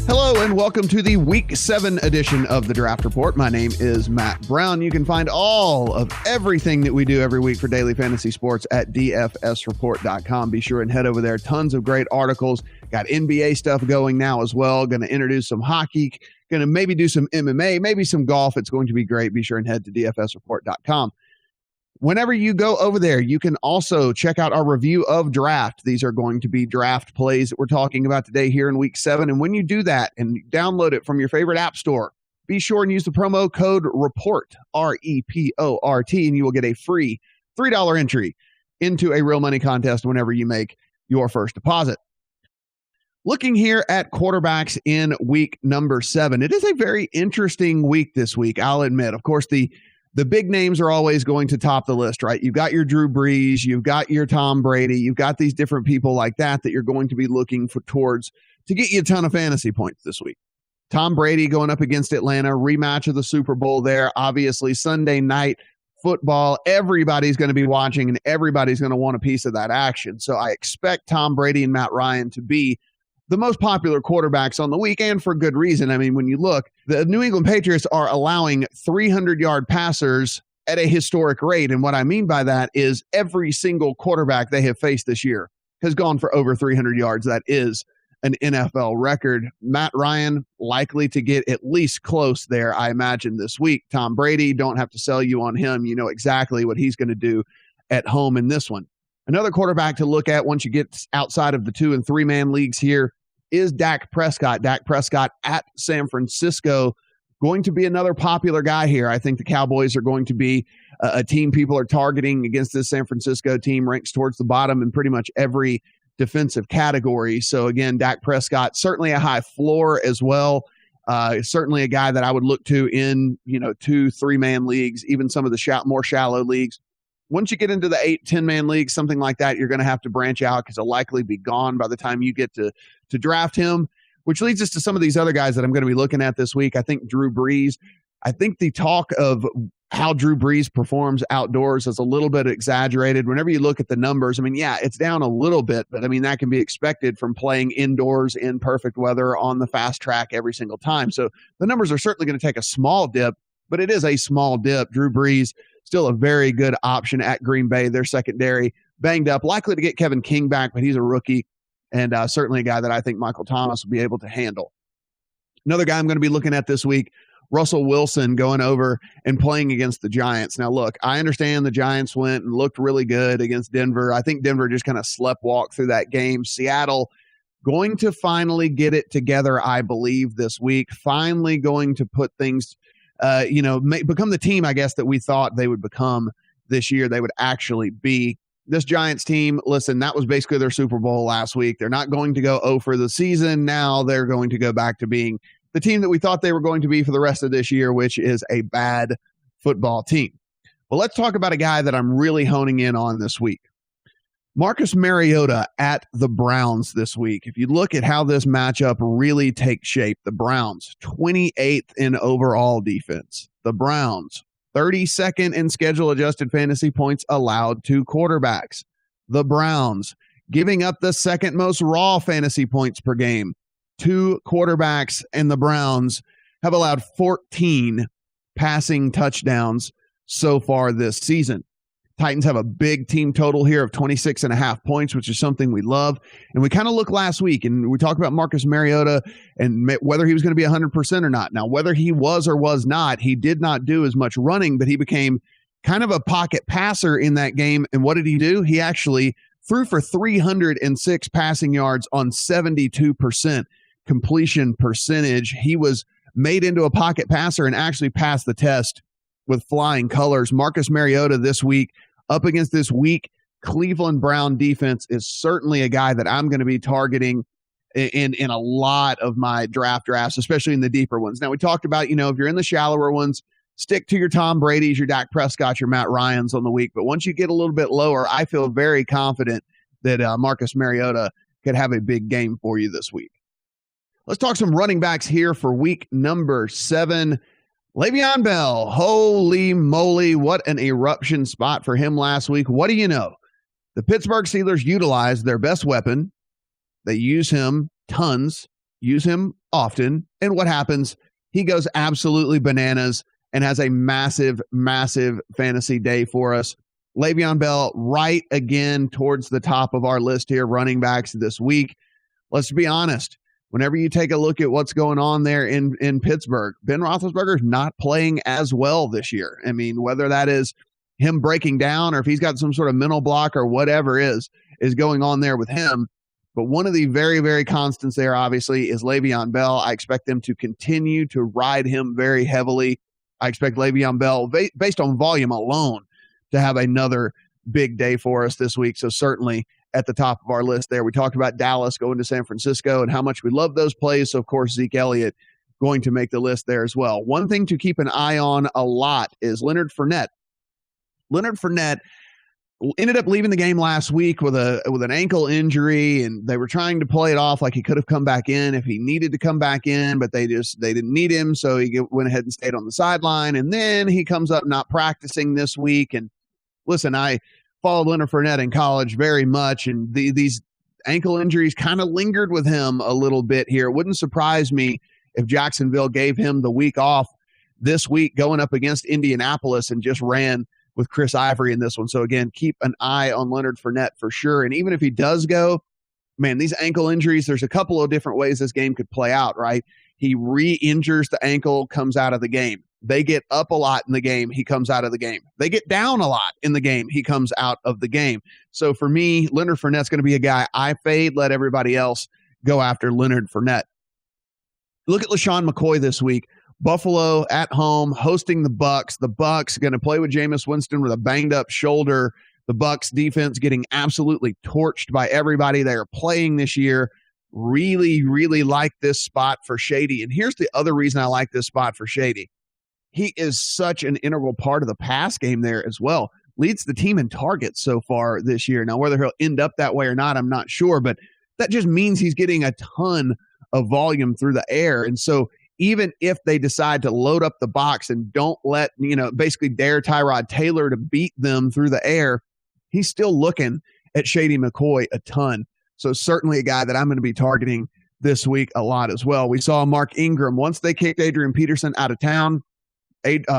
Hello and welcome to the Week 7 edition of the Draft Report. My name is Matt Brown. You can find all of everything that we do every week for daily fantasy sports at dfsreport.com. Be sure and head over there. Tons of great articles. Got NBA stuff going now as well. Going to introduce some hockey. Going to maybe do some MMA, maybe some golf. It's going to be great. Be sure and head to dfsreport.com. Whenever you go over there, you can also check out our review of draft. These are going to be draft plays that we're talking about today here in week 7. And when you do that and download it from your favorite app store, be sure and use the promo code REPORT, R-E-P-O-R-T, and you will get a free $3 entry into a real money contest whenever you make your first deposit. Looking here at quarterbacks in week number 7, it is a very interesting week this week, I'll admit. Of course, the big names are always going to top the list, right? You've got your Drew Brees, you've got your Tom Brady, you've got these different people like that you're going to be looking towards to get you a ton of fantasy points this week. Tom Brady going up against Atlanta, rematch of the Super Bowl there. Obviously, Sunday night football, everybody's going to be watching and everybody's going to want a piece of that action. So I expect Tom Brady and Matt Ryan to be the most popular quarterbacks on the week, and for good reason. I mean, when you look, the New England Patriots are allowing 300-yard passers at a historic rate. And what I mean by that is every single quarterback they have faced this year has gone for over 300 yards. That is an NFL record. Matt Ryan likely to get at least close there, I imagine, this week. Tom Brady, don't have to sell you on him. You know exactly what he's going to do at home in this one. Another quarterback to look at once you get outside of the 2- and 3-man leagues here is Dak Prescott. Dak Prescott at San Francisco, going to be another popular guy here. I think the Cowboys are going to be a team people are targeting against this San Francisco team, ranks towards the bottom in pretty much every defensive category. So again, Dak Prescott, certainly a high floor as well. Certainly a guy that I would look to in 2- 3-man leagues, even some of the more shallow leagues. Once you get into the 8- 10-man league, something like that, you're going to have to branch out because he'll likely be gone by the time you get to draft him, which leads us to some of these other guys that I'm going to be looking at this week. I think Drew Brees. I think the talk of how Drew Brees performs outdoors is a little bit exaggerated. Whenever you look at the numbers, I mean, yeah, it's down a little bit, but I mean, that can be expected from playing indoors in perfect weather on the fast track every single time. So the numbers are certainly going to take a small dip, but it is a small dip. Drew Brees, still a very good option at Green Bay. Their secondary banged up, likely to get Kevin King back, but he's a rookie and certainly a guy that I think Michael Thomas will be able to handle. Another guy I'm going to be looking at this week, Russell Wilson, going over and playing against the Giants. Now, look, I understand the Giants went and looked really good against Denver. I think Denver just kind of sleptwalked through that game. Seattle going to finally get it together, I believe, this week. Finally going to put things become the team, I guess, that we thought they would become this year. They would actually be. This Giants team, listen, that was basically their Super Bowl last week. They're not going to go 0 for the season. Now they're going to go back to being the team that we thought they were going to be for the rest of this year, which is a bad football team. Well, let's talk about a guy that I'm really honing in on this week. Marcus Mariota at the Browns this week. If you look at how this matchup really takes shape, the Browns, 28th in overall defense. The Browns, 32nd in schedule-adjusted fantasy points allowed to quarterbacks. The Browns, giving up the second most raw fantasy points per game. 2 quarterbacks, and the Browns have allowed 14 passing touchdowns so far this season. Titans have a big team total here of 26.5 points, which is something we love. And we kind of looked last week, and we talked about Marcus Mariota and whether he was going to be 100% or not. Now, whether he was or was not, he did not do as much running, but he became kind of a pocket passer in that game. And what did he do? He actually threw for 306 passing yards on 72% completion percentage. He was made into a pocket passer and actually passed the test with flying colors. Marcus Mariota this week up against this weak Cleveland Brown defense is certainly a guy that I'm going to be targeting in a lot of my drafts, especially in the deeper ones. Now, we talked about, if you're in the shallower ones, stick to your Tom Brady's, your Dak Prescott, your Matt Ryans on the week. But once you get a little bit lower, I feel very confident that Marcus Mariota could have a big game for you this week. Let's talk some running backs here for week number 7. Le'Veon Bell, holy moly, what an eruption spot for him last week. What do you know? The Pittsburgh Steelers utilized their best weapon. They use him tons. use him often. And what happens? He goes absolutely bananas and has a massive, massive fantasy day for us. Le'Veon Bell right again towards the top of our list here, running backs this week. Let's be honest. Whenever you take a look at what's going on there in Pittsburgh, Ben Roethlisberger's not playing as well this year. I mean, whether that is him breaking down or if he's got some sort of mental block or whatever is going on there with him. But one of the very, very constants there, obviously, is Le'Veon Bell. I expect them to continue to ride him very heavily. I expect Le'Veon Bell, based on volume alone, to have another big day for us this week. So certainly at the top of our list there. We talked about Dallas going to San Francisco and how much we love those plays. So, of course, Zeke Elliott going to make the list there as well. One thing to keep an eye on a lot is Leonard Fournette. Leonard Fournette ended up leaving the game last week with an ankle injury, and they were trying to play it off like he could have come back in if he needed to come back in, but they didn't need him, so he went ahead and stayed on the sideline. And then he comes up not practicing this week. And listen, I followed Leonard Fournette in college very much, and these ankle injuries kind of lingered with him a little bit here. It wouldn't surprise me if Jacksonville gave him the week off this week going up against Indianapolis and just ran with Chris Ivory in this one. So again, keep an eye on Leonard Fournette for sure. And even if he does go, man, these ankle injuries, there's a couple of different ways this game could play out, right? He re-injures the ankle, comes out of the game. They get up a lot in the game, he comes out of the game. They get down a lot in the game, he comes out of the game. So for me, Leonard Fournette's going to be a guy I fade, let everybody else go after Leonard Fournette. Look at LaShawn McCoy this week. Buffalo at home, hosting the Bucs. The Bucs going to play with Jameis Winston with a banged-up shoulder. The Bucs defense getting absolutely torched by everybody they are playing this year. Really, really like this spot for Shady. And here's the other reason I like this spot for Shady. He is such an integral part of the pass game there as well. Leads the team in targets so far this year. Now, whether he'll end up that way or not, I'm not sure, but that just means he's getting a ton of volume through the air. And so even if they decide to load up the box and don't let, basically dare Tyrod Taylor to beat them through the air, he's still looking at Shady McCoy a ton. So certainly a guy that I'm going to be targeting this week a lot as well. We saw Mark Ingram. Once they kicked Adrian Peterson out of town,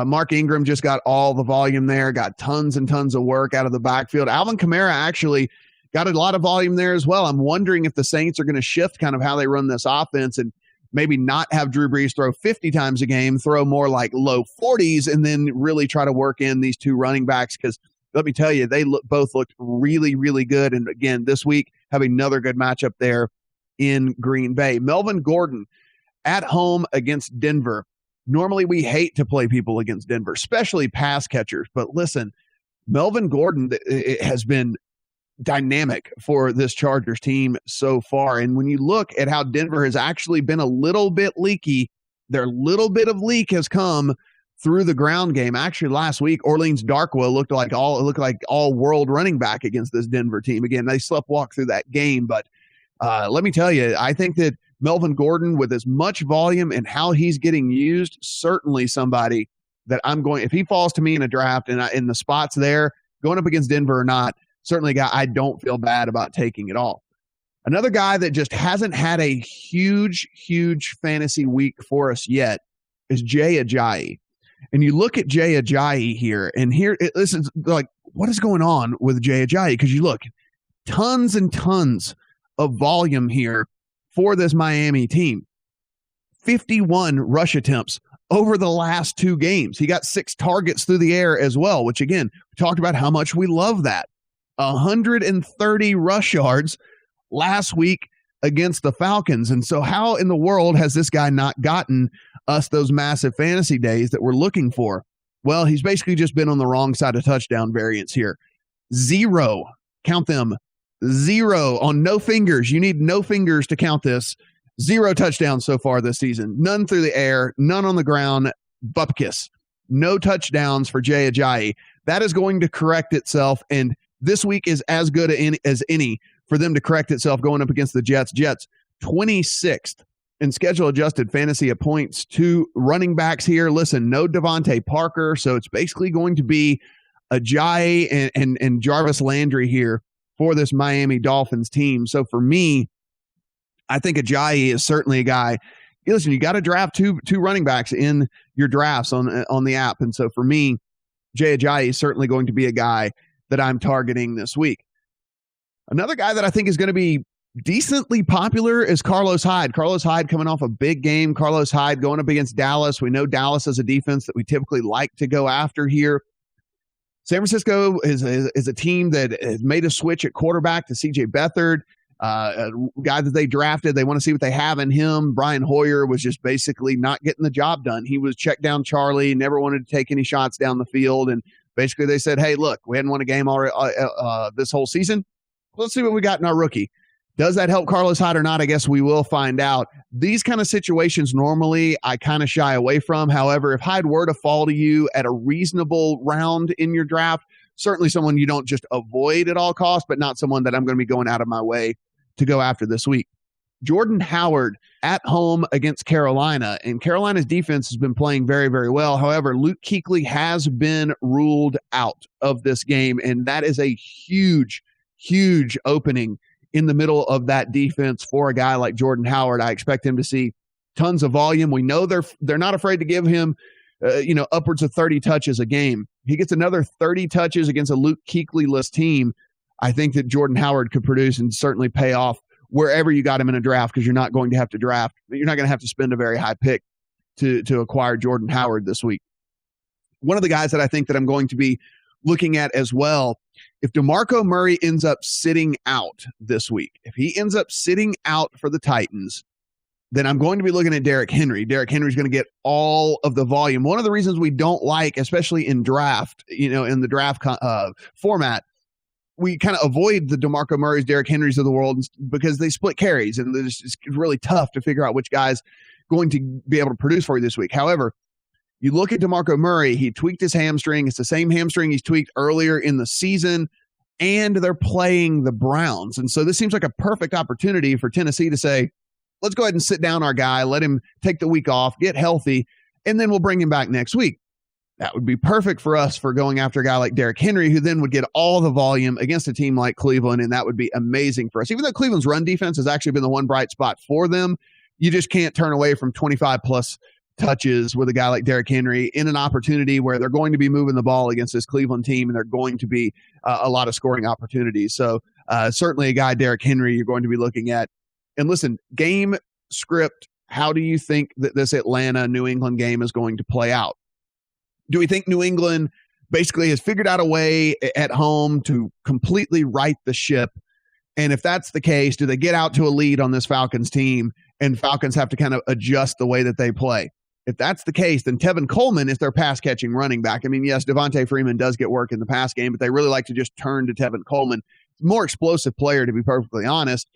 Mark Ingram just got all the volume there, got tons and tons of work out of the backfield. Alvin Kamara actually got a lot of volume there as well. I'm wondering if the Saints are going to shift kind of how they run this offense and maybe not have Drew Brees throw 50 times a game, throw more like low 40s, and then really try to work in these two running backs. Because let me tell you, they both looked really, really good. And again, this week, have another good matchup there in Green Bay. Melvin Gordon at home against Denver. Normally, we hate to play people against Denver, especially pass catchers. But listen, Melvin Gordon has been dynamic for this Chargers team so far. And when you look at how Denver has actually been a little bit leaky, their little bit of leak has come through the ground game. Actually, last week, Orleans Darkwa looked like all world running back against this Denver team. Again, they sleptwalk through that game. But let me tell you, I think that Melvin Gordon, with as much volume and how he's getting used, certainly somebody that I'm going, if he falls to me in a draft and in the spots there, going up against Denver or not, certainly a guy I don't feel bad about taking at all. Another guy that just hasn't had a huge, huge fantasy week for us yet is Jay Ajayi. And you look at Jay Ajayi here, and here, this is like, what is going on with Jay Ajayi? Because you look, tons and tons of volume here for this Miami team. 51 rush attempts over the last two games. He got 6 targets through the air as well, which again, we talked about how much we love that. 130 rush yards last week against the Falcons. And so how in the world has this guy not gotten us those massive fantasy days that we're looking for? Well, he's basically just been on the wrong side of touchdown variance here. 0, count them, 0 on no fingers. You need no fingers to count this. 0 touchdowns so far this season. None through the air, none on the ground. Bupkis. No touchdowns for Jay Ajayi. That is going to correct itself, and this week is as good as any for them to correct itself going up against the Jets. Jets, 26th in schedule-adjusted fantasy points to running backs here. Listen, no Devontae Parker, so it's basically going to be Ajayi and Jarvis Landry here for this Miami Dolphins team. So for me, I think Ajayi is certainly a guy. Listen, you got to draft two running backs in your drafts on the app. And so for me, Jay Ajayi is certainly going to be a guy that I'm targeting this week. Another guy that I think is going to be decently popular is Carlos Hyde. Carlos Hyde coming off a big game. Carlos Hyde going up against Dallas. We know Dallas is a defense that we typically like to go after here. San Francisco is a team that has made a switch at quarterback to C.J. Beathard, a guy that they drafted. They want to see what they have in him. Brian Hoyer was just basically not getting the job done. He was check down Charlie, never wanted to take any shots down the field. And basically they said, hey, look, we hadn't won a game already this whole season. Let's see what we got in our rookie. Does that help Carlos Hyde or not? I guess we will find out. These kind of situations normally I kind of shy away from. However, if Hyde were to fall to you at a reasonable round in your draft, certainly someone you don't just avoid at all costs, but not someone that I'm going to be going out of my way to go after this week. Jordan Howard at home against Carolina, and Carolina's defense has been playing very, very well. However, Luke Kuechly has been ruled out of this game, and that is a huge, huge opening in the middle of that defense for a guy like Jordan Howard. I expect him to see tons of volume. We know they're not afraid to give him upwards of 30 touches a game. He gets another 30 touches against a Luke Kuechly-less team. I think that Jordan Howard could produce and certainly pay off wherever you got him in a draft, because you're not going to have to draft. You're not going to have to spend a very high pick to acquire Jordan Howard this week. One of the guys that I think that I'm going to be looking at as well, if DeMarco Murray ends up sitting out this week, if he ends up sitting out for the Titans, then I'm going to be looking at Derrick Henry. Derrick Henry's going to get all of the volume. One of the reasons we don't like, especially in draft, in the draft format, we kind of avoid the DeMarco Murrays, Derrick Henrys of the world because they split carries, and it's really tough to figure out which guy's going to be able to produce for you this week. However, you look at DeMarco Murray, he tweaked his hamstring. It's the same hamstring he's tweaked earlier in the season, and they're playing the Browns. And so this seems like a perfect opportunity for Tennessee to say, let's go ahead and sit down our guy, let him take the week off, get healthy, and then we'll bring him back next week. That would be perfect for us for going after a guy like Derrick Henry, who then would get all the volume against a team like Cleveland, and that would be amazing for us. Even though Cleveland's run defense has actually been the one bright spot for them, you just can't turn away from 25-plus touches with a guy like Derrick Henry in an opportunity where they're going to be moving the ball against this Cleveland team, and they're going to be a lot of scoring opportunities. So certainly a guy, Derrick Henry, you're going to be looking at. And listen, game script, how do you think that this Atlanta-New England game is going to play out? Do we think New England basically has figured out a way at home to completely right the ship? And if that's the case, do they get out to a lead on this Falcons team and Falcons have to kind of adjust the way that they play? If that's the case, then Tevin Coleman is their pass-catching running back. I mean, yes, Devontae Freeman does get work in the pass game, but they really like to just turn to Tevin Coleman. More explosive player, to be perfectly honest.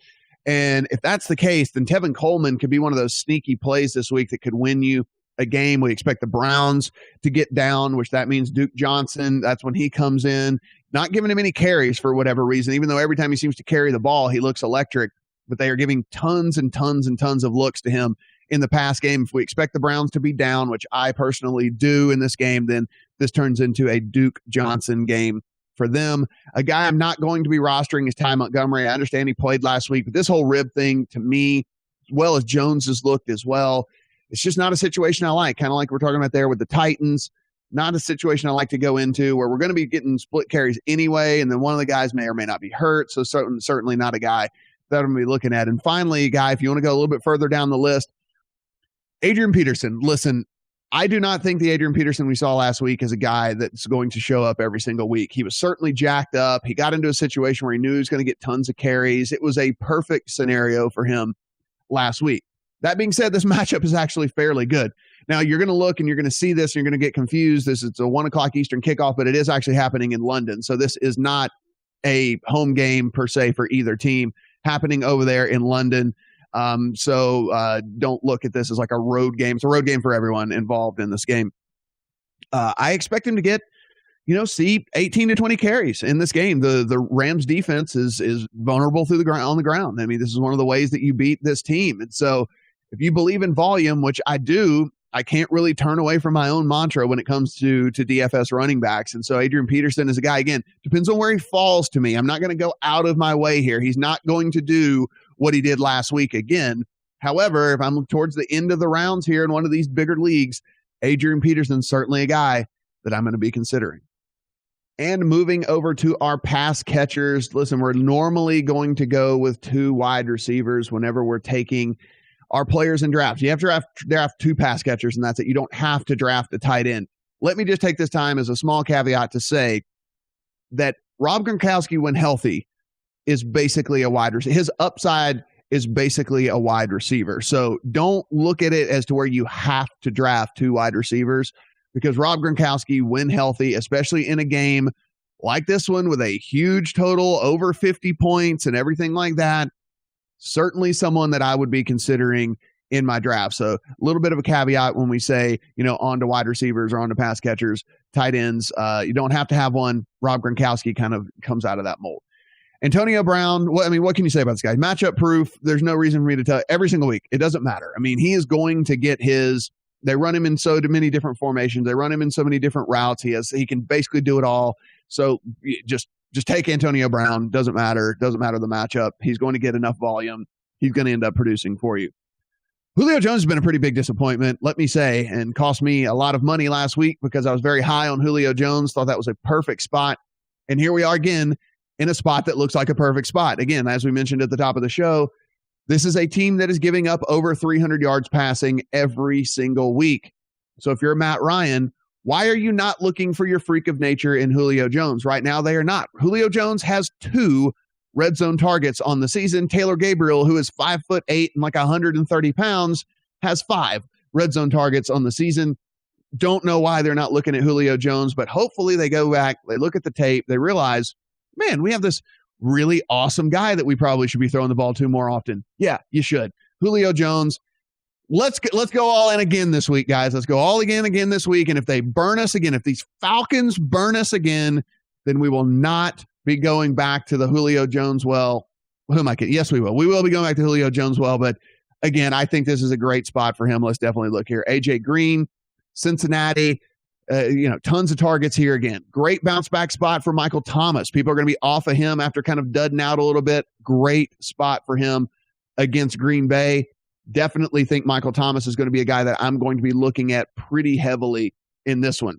And if that's the case, then Tevin Coleman could be one of those sneaky plays this week that could win you a game. We expect the Browns to get down, which that means Duke Johnson. That's when he comes in, not giving him any carries for whatever reason, even though every time he seems to carry the ball, he looks electric, but they are giving tons and tons and tons of looks to him in the pass game. If we expect the Browns to be down, which I personally do in this game, then this turns into a Duke Johnson game for them. A guy I'm not going to be rostering is Ty Montgomery. I understand he played last week, but this whole rib thing, to me, as well as Jones has looked as well, it's just not a situation I like. Kind of like we're talking about there with the Titans, not a situation I like to go into where we're going to be getting split carries anyway, and then one of the guys may or may not be hurt, so certainly not a guy that I'm going to be looking at. And finally, a guy, if you want to go a little bit further down the list, Adrian Peterson. Listen, I do not think the Adrian Peterson we saw last week is a guy that's going to show up every single week. He was certainly jacked up. He got into a situation where he knew he was going to get tons of carries. It was a perfect scenario for him last week. That being said, this matchup is actually fairly good. Now, you're going to look and you're going to see this and you're going to get confused. It's a 1 o'clock Eastern kickoff, but it is actually happening in London. So this is not a home game per se for either team happening over there in London. So don't look at this as like a road game. It's a road game for everyone involved in this game. I expect him to get, see 18 to 20 carries in this game. The Rams defense is vulnerable through the ground on the ground. I mean, this is one of the ways that you beat this team. And so if you believe in volume, which I do, I can't really turn away from my own mantra when it comes to DFS running backs. And so Adrian Peterson is a guy, again, depends on where he falls to me. I'm not going to go out of my way here. He's not going to do what he did last week again. However, if I'm towards the end of the rounds here in one of these bigger leagues, Adrian Peterson's certainly a guy that I'm going to be considering. And moving over to our pass catchers, listen, we're normally going to go with 2 wide receivers whenever we're taking our players in drafts. You have to draft 2 pass catchers, and that's it. You don't have to draft a tight end. Let me just take this time as a small caveat to say that Rob Gronkowski, when healthy, is basically a wide receiver. His upside is basically a wide receiver. So don't look at it as to where you have to draft 2 wide receivers, because Rob Gronkowski, when healthy, especially in a game like this one with a huge total, over 50 points and everything like that, certainly someone that I would be considering in my draft. So a little bit of a caveat when we say, on to wide receivers or on to pass catchers, tight ends. You don't have to have one. Rob Gronkowski kind of comes out of that mold. Antonio Brown, what can you say about this guy? Matchup proof. There's no reason for me to tell every single week. It doesn't matter. He is going to get his. They run him in so many different formations. They run him in so many different routes. He can basically do it all. So just take Antonio Brown. Doesn't matter. Doesn't matter the matchup. He's going to get enough volume. He's going to end up producing for you. Julio Jones has been a pretty big disappointment, let me say, and cost me a lot of money last week because I was very high on Julio Jones. Thought that was a perfect spot. And here we are again in a spot that looks like a perfect spot. Again, as we mentioned at the top of the show, this is a team that is giving up over 300 yards passing every single week. So if you're Matt Ryan, why are you not looking for your freak of nature in Julio Jones? Right now, they are not. Julio Jones has 2 red zone targets on the season. Taylor Gabriel, who is 5'8" and like 130 pounds, has 5 red zone targets on the season. Don't know why they're not looking at Julio Jones, but hopefully they go back, they look at the tape, they realize, man, we have this really awesome guy that we probably should be throwing the ball to more often. Yeah, you should. Julio Jones. Let's go all in again this week, guys. Let's go all again this week. And if they burn us again, if these Falcons burn us again, then we will not be going back to the Julio Jones well. Who am I kidding? Yes, we will. We will be going back to Julio Jones well. But again, I think this is a great spot for him. Let's definitely look here. AJ Green, Cincinnati. Tons of targets here again. Great bounce back spot for Michael Thomas. People are going to be off of him after kind of dudding out a little bit. Great spot for him against Green Bay. Definitely think Michael Thomas is going to be a guy that I'm going to be looking at pretty heavily in this one.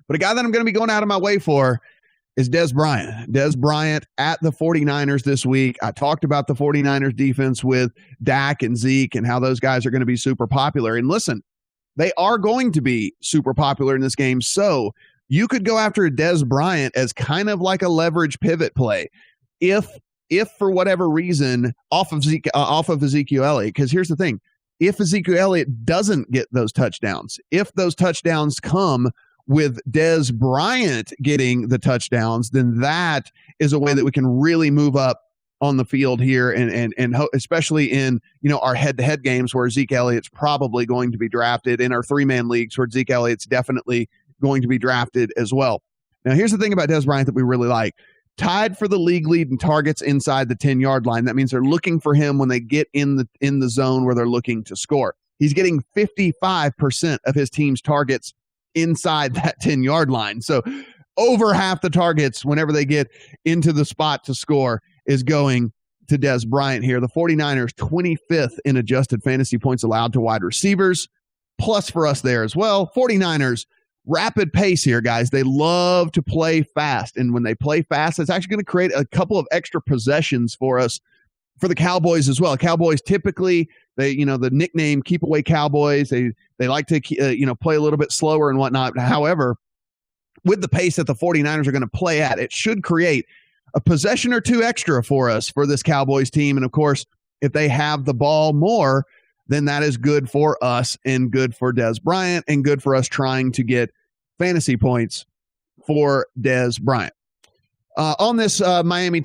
But a guy that I'm going to be going out of my way for is Dez Bryant. Dez Bryant at the 49ers this week. I talked about the 49ers defense with Dak and Zeke and how those guys are going to be super popular. And listen, they are going to be super popular in this game. So you could go after Dez Bryant as kind of like a leverage pivot play. If for whatever reason off of Ezekiel Elliott, because here's the thing. If Ezekiel Elliott doesn't get those touchdowns, if those touchdowns come with Dez Bryant getting the touchdowns, then that is a way that we can really move up on the field here, and especially in our head-to-head games where Zeke Elliott's probably going to be drafted, in our 3-man leagues where Zeke Elliott's definitely going to be drafted as well. Now, here's the thing about Dez Bryant that we really like. Tied for the league lead in targets inside the 10-yard line. That means they're looking for him when they get in the zone where they're looking to score. He's getting 55% of his team's targets inside that 10-yard line. So over half the targets whenever they get into the spot to score is going to Dez Bryant here. The 49ers 25th in adjusted fantasy points allowed to wide receivers. Plus for us there as well. 49ers, rapid pace here, guys. They love to play fast. And when they play fast, it's actually going to create a couple of extra possessions for us, for the Cowboys as well. Cowboys typically, the nickname Keep Away Cowboys, they like to play a little bit slower and whatnot. However, with the pace that the 49ers are going to play at, it should create a possession or two extra for us, for this Cowboys team. And of course, if they have the ball more, then that is good for us and good for Dez Bryant and good for us trying to get fantasy points for Dez Bryant. On this Miami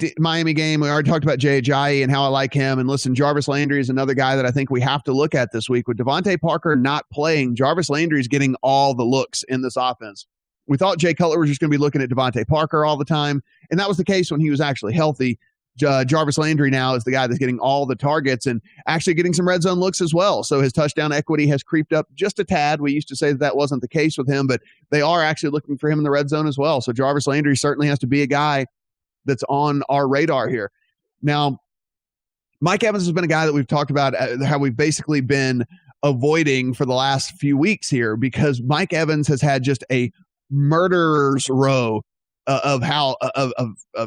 game, we already talked about Jay Ajayi and how I like him. And listen, Jarvis Landry is another guy that I think we have to look at this week. With Devontae Parker not playing, Jarvis Landry is getting all the looks in this offense. We thought Jay Cutler was just going to be looking at Devontae Parker all the time, and that was the case when he was actually healthy. Jarvis Landry now is the guy that's getting all the targets and actually getting some red zone looks as well. So his touchdown equity has creeped up just a tad. We used to say that wasn't the case with him, but they are actually looking for him in the red zone as well. So Jarvis Landry certainly has to be a guy that's on our radar here. Now, Mike Evans has been a guy that we've talked about how we've basically been avoiding for the last few weeks here, because Mike Evans has had just a murderer's row of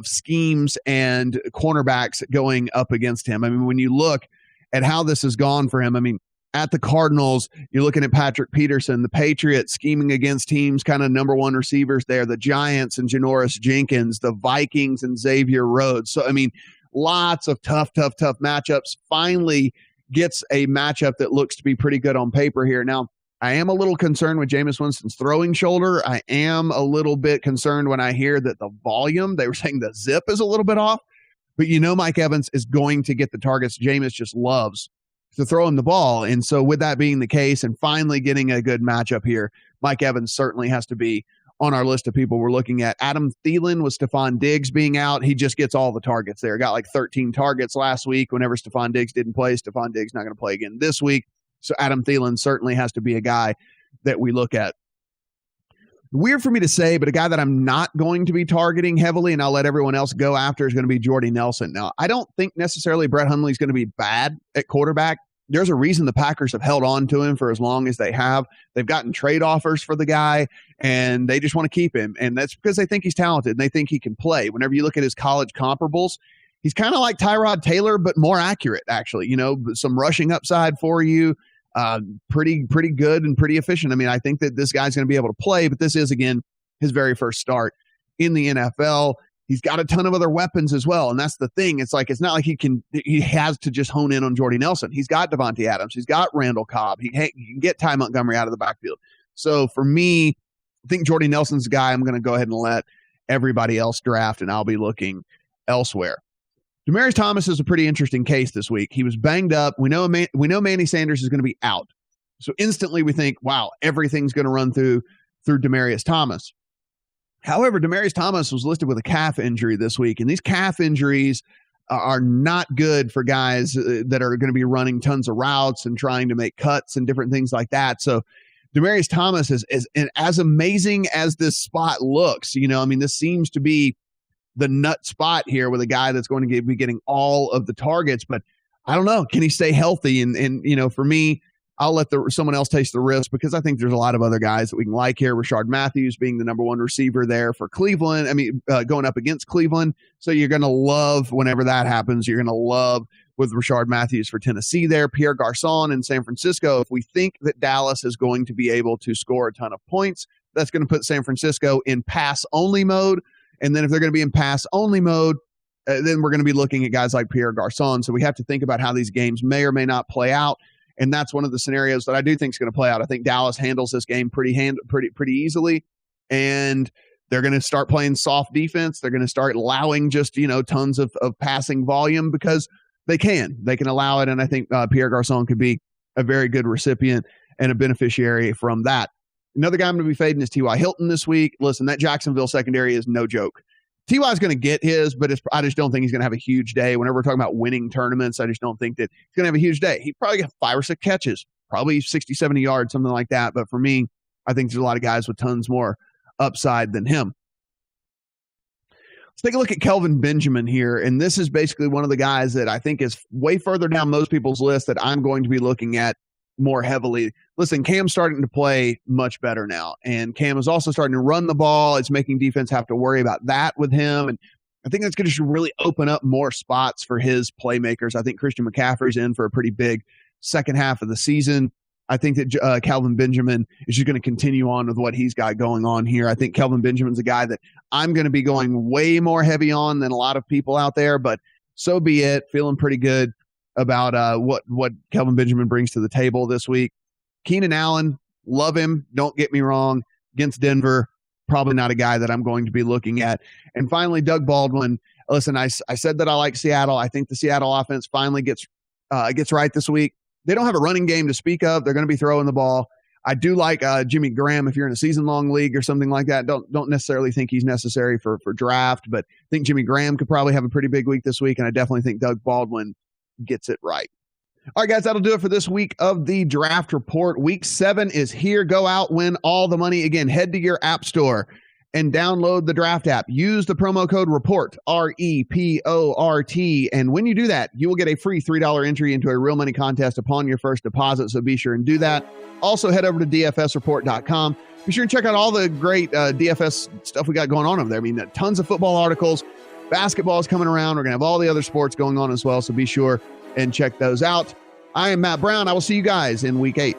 schemes and cornerbacks going up against him. I mean, when you look at how this has gone for him, I mean, at the Cardinals, you're looking at Patrick Peterson, the Patriots scheming against teams, kind of number one receivers there, the Giants and Janoris Jenkins, the Vikings and Xavier Rhodes. So, I mean, lots of tough matchups. Finally gets a matchup that looks to be pretty good on paper here. Now, I am a little concerned with Jameis Winston's throwing shoulder. I am a little bit concerned when I hear that the volume, they were saying the zip is a little bit off. But Mike Evans is going to get the targets. Jameis just loves to throw him the ball. And so with that being the case and finally getting a good matchup here, Mike Evans certainly has to be on our list of people we're looking at. Adam Thielen with Stephon Diggs being out, he just gets all the targets there. Got like 13 targets last week whenever Stephon Diggs didn't play. Stephon Diggs not going to play again this week. So Adam Thielen certainly has to be a guy that we look at. Weird for me to say, but a guy that I'm not going to be targeting heavily, and I'll let everyone else go after, is going to be Jordy Nelson. Now, I don't think necessarily Brett Hundley is going to be bad at quarterback. There's a reason the Packers have held on to him for as long as they have. They've gotten trade offers for the guy, and they just want to keep him. And that's because they think he's talented and they think he can play. Whenever you look at his college comparables, he's kind of like Tyrod Taylor, but more accurate, actually. Some rushing upside for you. Pretty good and pretty efficient. I mean, I think that this guy's going to be able to play, but this is, again, his very first start in the NFL. He's got a ton of other weapons as well. And that's the thing. It's not like he has to just hone in on Jordy Nelson. He's got Devontae Adams. He's got Randall Cobb. He can get Ty Montgomery out of the backfield. So for me, I think Jordy Nelson's the guy I'm going to go ahead and let everybody else draft, and I'll be looking elsewhere. Demaryius Thomas is a pretty interesting case this week. He was banged up. We know Manny Sanders is going to be out. So instantly we think, wow, everything's going to run through Demaryius Thomas. However, Demaryius Thomas was listed with a calf injury this week, and these calf injuries are not good for guys that are going to be running tons of routes and trying to make cuts and different things like that. So Demaryius Thomas is as amazing as this spot looks. This seems to be the nut spot here with a guy that's going to be getting all of the targets, but I don't know. Can he stay healthy? And for me, I'll let someone else taste the risk, because I think there's a lot of other guys that we can like here. Rashard Matthews being the number one receiver there for Cleveland. Going up against Cleveland. So you're going to love whenever that happens. You're going to love with Rashard Matthews for Tennessee there. Pierre Garçon in San Francisco. If we think that Dallas is going to be able to score a ton of points, that's going to put San Francisco in pass-only mode. And then if they're going to be in pass-only mode, then we're going to be looking at guys like Pierre Garçon. So we have to think about how these games may or may not play out. And that's one of the scenarios that I do think is going to play out. I think Dallas handles this game pretty easily. And they're going to start playing soft defense. They're going to start allowing just, tons of passing volume, because they can allow it. And I think Pierre Garçon could be a very good recipient and a beneficiary from that. Another guy I'm going to be fading is T.Y. Hilton this week. Listen, that Jacksonville secondary is no joke. T.Y. is going to get his, but I just don't think he's going to have a huge day. Whenever we're talking about winning tournaments, I just don't think that he's going to have a huge day. He probably got 5 or 6 catches, probably 60, 70 yards, something like that. But for me, I think there's a lot of guys with tons more upside than him. Let's take a look at Kelvin Benjamin here. And this is basically one of the guys that I think is way further down most people's list that I'm going to be looking at more heavily. Listen, Cam's starting to play much better now, and Cam is also starting to run the ball. It's making defense have to worry about that with him, and I think that's going to really open up more spots for his playmakers. I think Christian McCaffrey's in for a pretty big second half of the season. I think that Kelvin Benjamin is just going to continue on with what he's got going on here. I think Kelvin Benjamin's a guy that I'm going to be going way more heavy on than a lot of people out there, but so be it. Feeling pretty good about what Kelvin Benjamin brings to the table this week. Keenan Allen, love him. Don't get me wrong. Against Denver, probably not a guy that I'm going to be looking at. And finally, Doug Baldwin. Listen, I said that I like Seattle. I think the Seattle offense finally gets right this week. They don't have a running game to speak of. They're going to be throwing the ball. I do like Jimmy Graham if you're in a season-long league or something like that. Don't necessarily think he's necessary for draft, but I think Jimmy Graham could probably have a pretty big week this week, and I definitely think Doug Baldwin gets it right. All right, guys, that'll do it for this week of the Draft Report. Week 7 is here. Go out, win all the money. Again, head to your app store and download the Draft app. Use the promo code REPORT, REPORT. And when you do that, you will get a free $3 entry into a real money contest upon your first deposit. So be sure and do that. Also, head over to DFSreport.com. Be sure and check out all the great DFS stuff we got going on over there. I mean, tons of football articles. Basketball is coming around. We're going to have all the other sports going on as well. So be sure and check those out. I am Matt Brown. I will see you guys in week 8.